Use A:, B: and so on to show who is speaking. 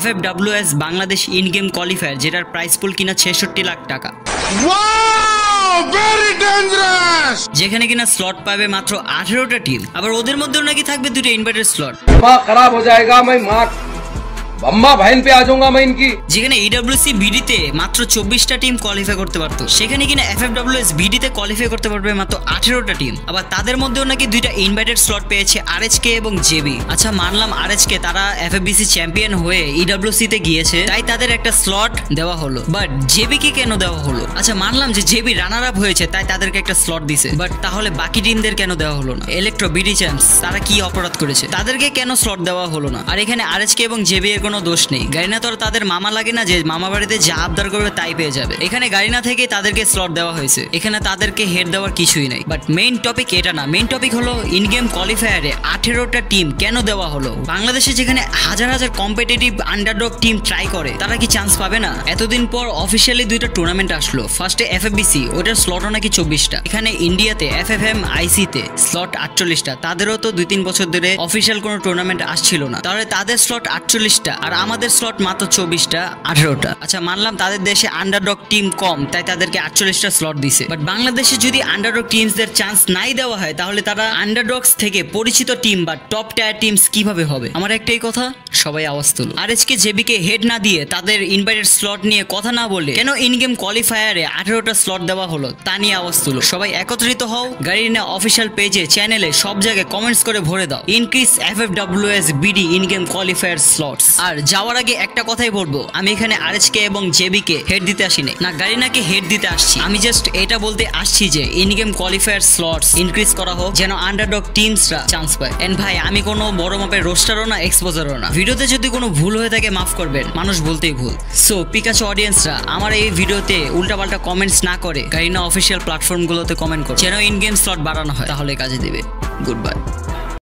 A: FFWS Bangladesh in game qualifier যেটার price পুল কিনা 66 লাখ টাকা, যেখানে কিনা স্লট পাবে মাত্র 18টা টিম। আবার ওদের মধ্যেও নাকি থাকবে দুটো ইনভার্টার স্লট।
B: খারাপ হয়ে যায়গা, मैं बम्मा बहन पे आ जाऊंगा मैं इनकी।
A: যেখানে EWC বিডিতে মাত্র 24টা টিম কোয়ালিফাই করতে পারতো, সেখানে কিনা FFWS বিডিতে কোয়ালিফাই করতে পারবে মাত্র 18টা টিম। আবার তাদের মধ্যেও নাকি দুইটা ইনভাইটেড স্লট পেয়েছে RHK এবং JB। আচ্ছা মানলাম RHK তারা FFBC চ্যাম্পিয়ন হয়ে EWC তে গিয়েছে তাই তাদের একটা স্লট দেওয়া হলো, বাট JB কে কেন দেওয়া হলো? আচ্ছা মানলাম যে JB রানার আপ হয়েছে তাই তাদেরকে একটা স্লট দিছে, বাট তাহলে বাকি টিমদের কেন দেওয়া হলো না? ইলেকট্রো, বিডি চ্যাম্পস তারা কি অপরাধ করেছে? তাদেরকে কেন স্লট দেওয়া হলো না? আর এখানে RHK এবং JB এর কোনো দোষ নেই। গারিনা তো তাদের মামা লাগে না যে মামা বাড়িতে যা আবদার করবে তাই পেয়ে যাবে। এখানে গারিনা থেকে তাদেরকে স্লট দেওয়া হয়েছে, এখানে তাদেরকে হেড দেওয়ার কিছুই নাই। বাট মেইন টপিক এটা না, মেইন টপিক হলো ইন গেম কোয়ালিফায়ারে 18টা টিম কেন দেওয়া হলো? বাংলাদেশে যেখানে হাজার হাজার কম্পিটিটিভ আন্ডারডগ টিম ট্রাই করে, তারা কি চান্স পাবে না? এতদিন পর অফিসিয়ালি দুইটা টুর্নামেন্ট আসলো। ফার্স্টে FFBC, ওটার স্লটও নাকি 24টা। এখানে ইন্ডিয়াতে FFMIC তে স্লট 48টা। তাদেরও তো 2-3 বছর ধরে অফিসিয়াল কোনো টুর্নামেন্ট আসছিল না, তাহলে তাদের স্লট 48টা আর আমাদের স্লট মাত্র 24টা, 18টা। আচ্ছা মানলাম তাদের দেশে আন্ডারডগ টিম কম তাই তাদেরকে 48টা স্লট দিছে, বাট বাংলাদেশে যদি আন্ডারডগ টিমসদের চান্স নাই দেওয়া হয় তাহলে তারা আন্ডারডগস থেকে পরিচিত টিম বা টপ টায়ার টিমস কিভাবে হবে? আমার একটাই কথা, সবাই আওয়াজ তুলো। RHK JB কে হেড না দিয়ে তাদের ইনভাইটেড স্লট নিয়ে কথা না বলে কেন ইন গেম কোয়ালিফায়ারে 18টা স্লট দেওয়া হলো তা নিয়ে আওয়াজ তুলো। সবাই একত্রিত হও, গারিনা অফিসিয়াল পেজে, চ্যানেলে, সব জায়গায় কমেন্টস করে ভরে দাও increase FFWS BD in game qualifier slots. আর যাওয়ার আগে একটা কথাই বলবো, আমি এখানে RHK এবং JB কে হেড দিতে আসিনি, না গারিনাকে হেড দিতে আসছি। আমি জাস্ট এটা বলতে আসছি যে in game qualifier slots increase করা হোক যেন আন্ডারডগ টিমসরা চান্স পায়। এন্ড ভাই আমি কোনো বড় মাপের রোস্টারও না, এক্সপোজারও না। ভিডিওতে যদি কোনো ভুল হয়ে থাকে মাফ করবেন, মানুষ বলতেই ভুল। সো পিকাচু অডিয়েন্সরা আমার এই ভিডিওতে উল্টাপাল্টা কমেন্টস না করে গারিনা অফিসিয়াল প্ল্যাটফর্মগুলোতে কমেন্ট করো যেন ইন গেম স্লট বাড়ানো হয়, তাহলে কাজে দিবে। Good bye.